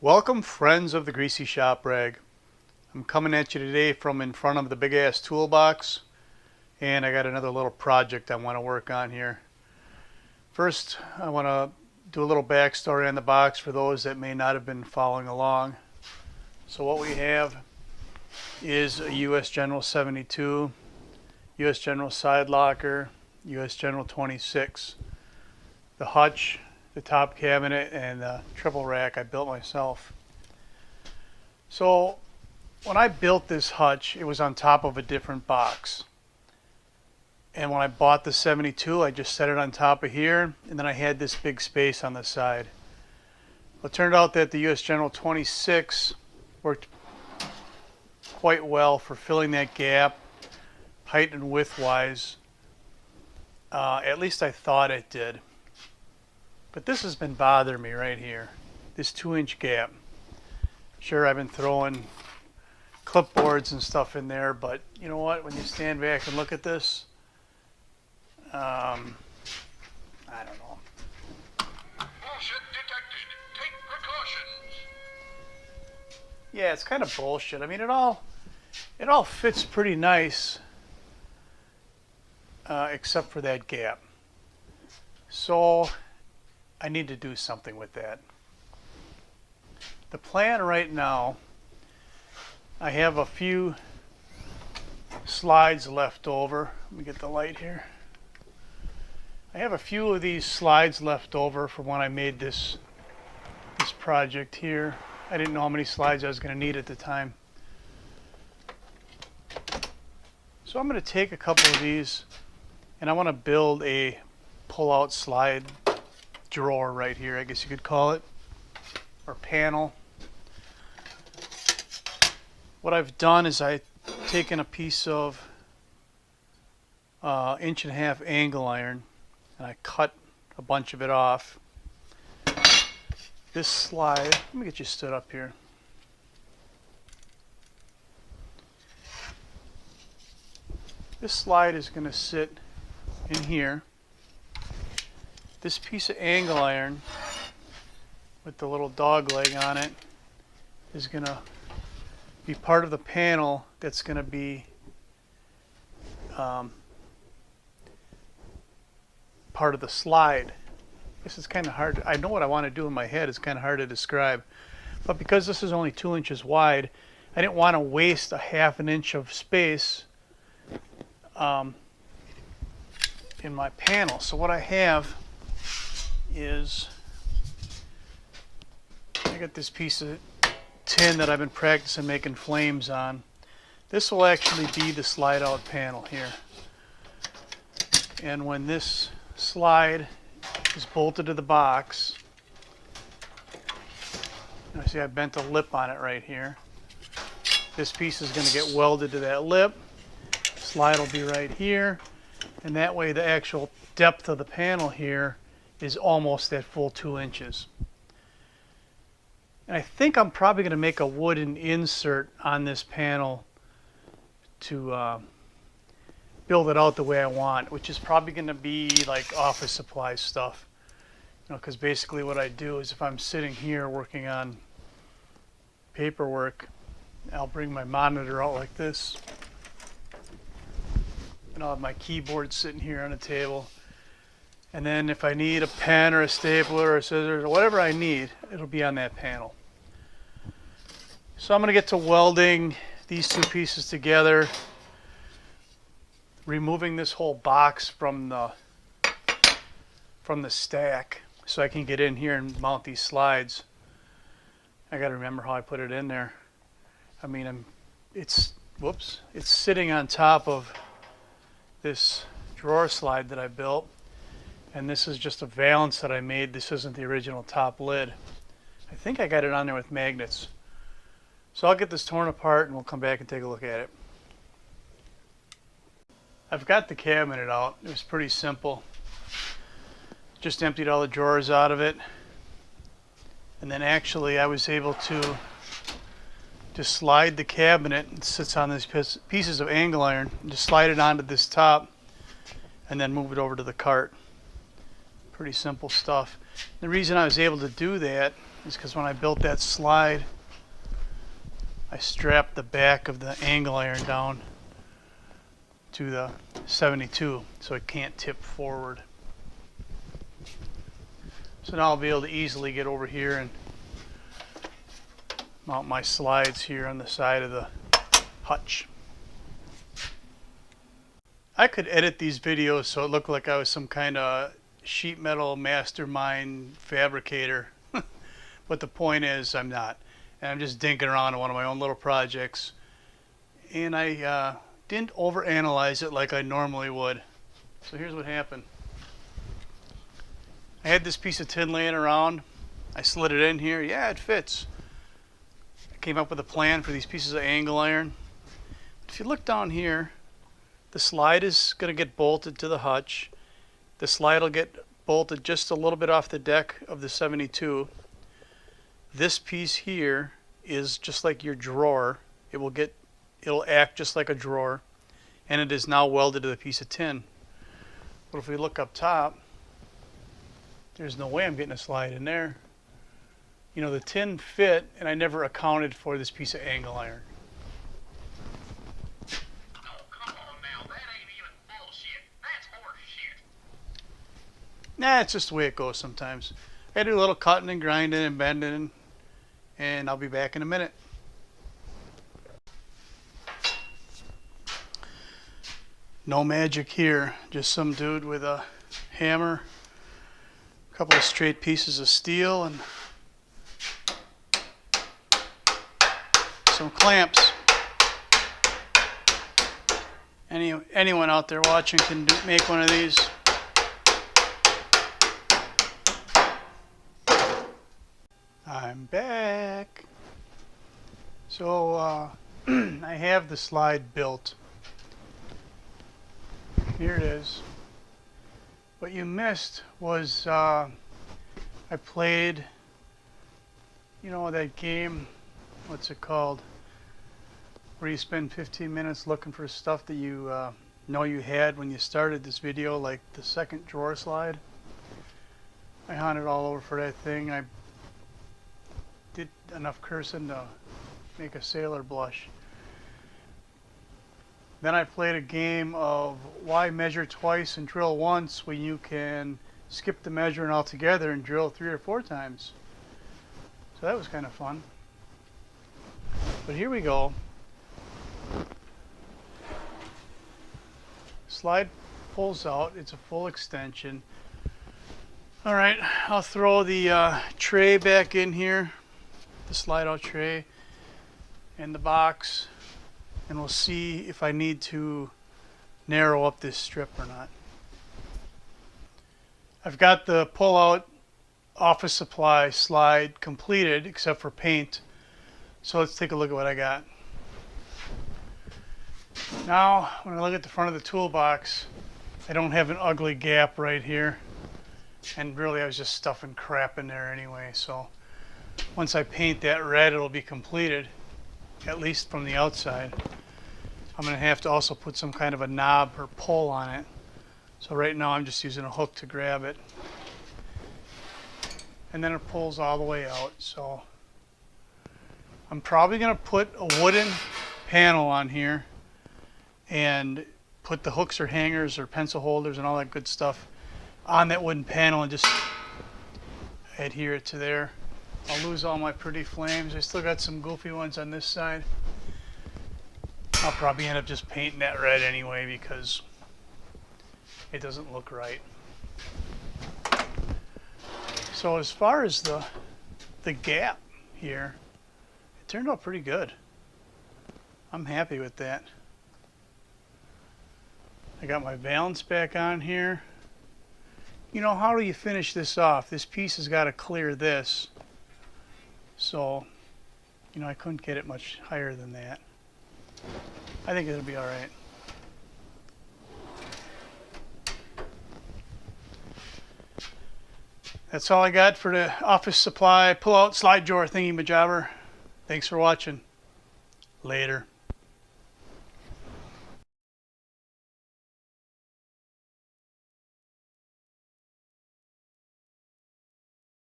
Welcome, friends of the Greasy Shop Rag. I'm coming at you today from in front of the big ass toolbox, and I got another little project I want to work on here. First, I want to do a little backstory on the box for those that may not have been following along. So what we have is a US General 72, US General side locker, US General 26. The hutch, the top cabinet, and the triple rack I built myself. So when I built this hutch, it was on top of a different box. And when I bought the 72, I just set it on top of here, and then I had this big space on the side. Well, it turned out that the US General 26 worked quite well for filling that gap, height and width wise. At least I thought it did. But this has been bothering me right here, this 2-inch gap. Sure, I've been throwing clipboards and stuff in there, but you know what, when you stand back and look at this, I don't know. Bullshit detected. Take precautions. Yeah, it's kind of bullshit. I mean, it all fits pretty nice, except for that gap. So I need to do something with that. The plan right now, I have a few slides left over. Let me get the light here. I have a few of these slides left over from when I made this project here. I didn't know how many slides I was going to need at the time. So I'm going to take a couple of these and I want to build a pull-out slide drawer right here, I guess you could call it, or panel. What I've done is I've taken a piece of 1.5-inch angle iron and I cut a bunch of it off. This slide, let me get you stood up here. This slide is going to sit in here. This piece of angle iron with the little dog leg on it is going to be part of the panel that's going to be part of the slide. This is kind of hard. I know what I want to do in my head. It's kind of hard to describe. But because this is only 2 inches wide, I didn't want to waste a 1/2 inch of space in my panel. So what I have is I got this piece of tin that I've been practicing making flames on. This will actually be the slide out panel here. And when this slide is bolted to the box, I see I bent a lip on it right here. This piece is going to get welded to that lip. Slide will be right here, and that way the actual depth of the panel here is almost that full 2 inches. And I think I'm probably going to make a wooden insert on this panel to build it out the way I want, which is probably going to be like office supply stuff. You know, because basically what I do is if I'm sitting here working on paperwork, I'll bring my monitor out like this, and I'll have my keyboard sitting here on a table. And then if I need a pen or a stapler or scissors or whatever I need, it'll be on that panel. So I'm going to get to welding these two pieces together, removing this whole box from the stack so I can get in here and mount these slides. I got to remember how I put it in there. I mean, it's sitting on top of this drawer slide that I built. And this is just a valance that I made. This isn't the original top lid. I think I got it on there with magnets. So I'll get this torn apart and we'll come back and take a look at it. I've got the cabinet out. It was pretty simple. Just emptied all the drawers out of it. And then actually I was able to just slide the cabinet. It sits on these pieces of angle iron. And just slide it onto this top and then move it over to the cart. Pretty simple stuff. The reason I was able to do that is because when I built that slide, I strapped the back of the angle iron down to the 72 so it can't tip forward. So now I'll be able to easily get over here and mount my slides here on the side of the hutch. I could edit these videos so it looked like I was some kind of sheet metal mastermind fabricator, but the point is I'm not. And I'm just dinking around on one of my own little projects, and I didn't overanalyze it like I normally would. So here's what happened. I had this piece of tin laying around. I slid it in here. Yeah, it fits. I came up with a plan for these pieces of angle iron. If you look down here, the slide is going to get bolted to the hutch. The slide will get bolted just a little bit off the deck of the 72. This piece here is just like your drawer. It'll act just like a drawer, and it is now welded to the piece of tin. But if we look up top, there's no way I'm getting a slide in there. You know, the tin fit, and I never accounted for this piece of angle iron. Oh, come on now. That ain't even bullshit. That's horse shit. Nah, it's just the way it goes sometimes. I do a little cutting and grinding and bending, and I'll be back in a minute. No magic here, just some dude with a hammer, a couple of straight pieces of steel, and some clamps. Anyone out there watching can make one of these. I'm back. So I have the slide built. Here it is. What you missed was I played, you know, that game, what's it called, where you spend 15 minutes looking for stuff that you know you had when you started this video, like the second drawer slide. I hunted all over for that thing. I did enough cursing to make a sailor blush. Then I played a game of why measure twice and drill once when you can skip the measuring altogether and drill 3 or 4 times. So that was kind of fun. But here we go. Slide pulls out. It's a full extension. All right, I'll throw the tray back in here, the slide out tray, and the box, and we'll see if I need to narrow up this strip or not. I've got the pull-out office supply slide completed except for paint, so let's take a look at what I got. Now when I look at the front of the toolbox, I don't have an ugly gap right here, and really I was just stuffing crap in there anyway, so once I paint that red it'll be completed, at least from the outside. I'm going to have to also put some kind of a knob or pull on it. So right now I'm just using a hook to grab it. And then it pulls all the way out. So I'm probably going to put a wooden panel on here and put the hooks or hangers or pencil holders and all that good stuff on that wooden panel and just adhere it to there. I'll lose all my pretty flames. I still got some goofy ones on this side. I'll probably end up just painting that red anyway because it doesn't look right. So as far as the gap here, it turned out pretty good. I'm happy with that. I got my valance back on here. You know, how do you finish this off? This piece has got to clear this. So, you know, I couldn't get it much higher than that. I think it'll be all right. That's all I got for the office supply pull-out slide drawer thingy-majobber. Thanks for watching. Later.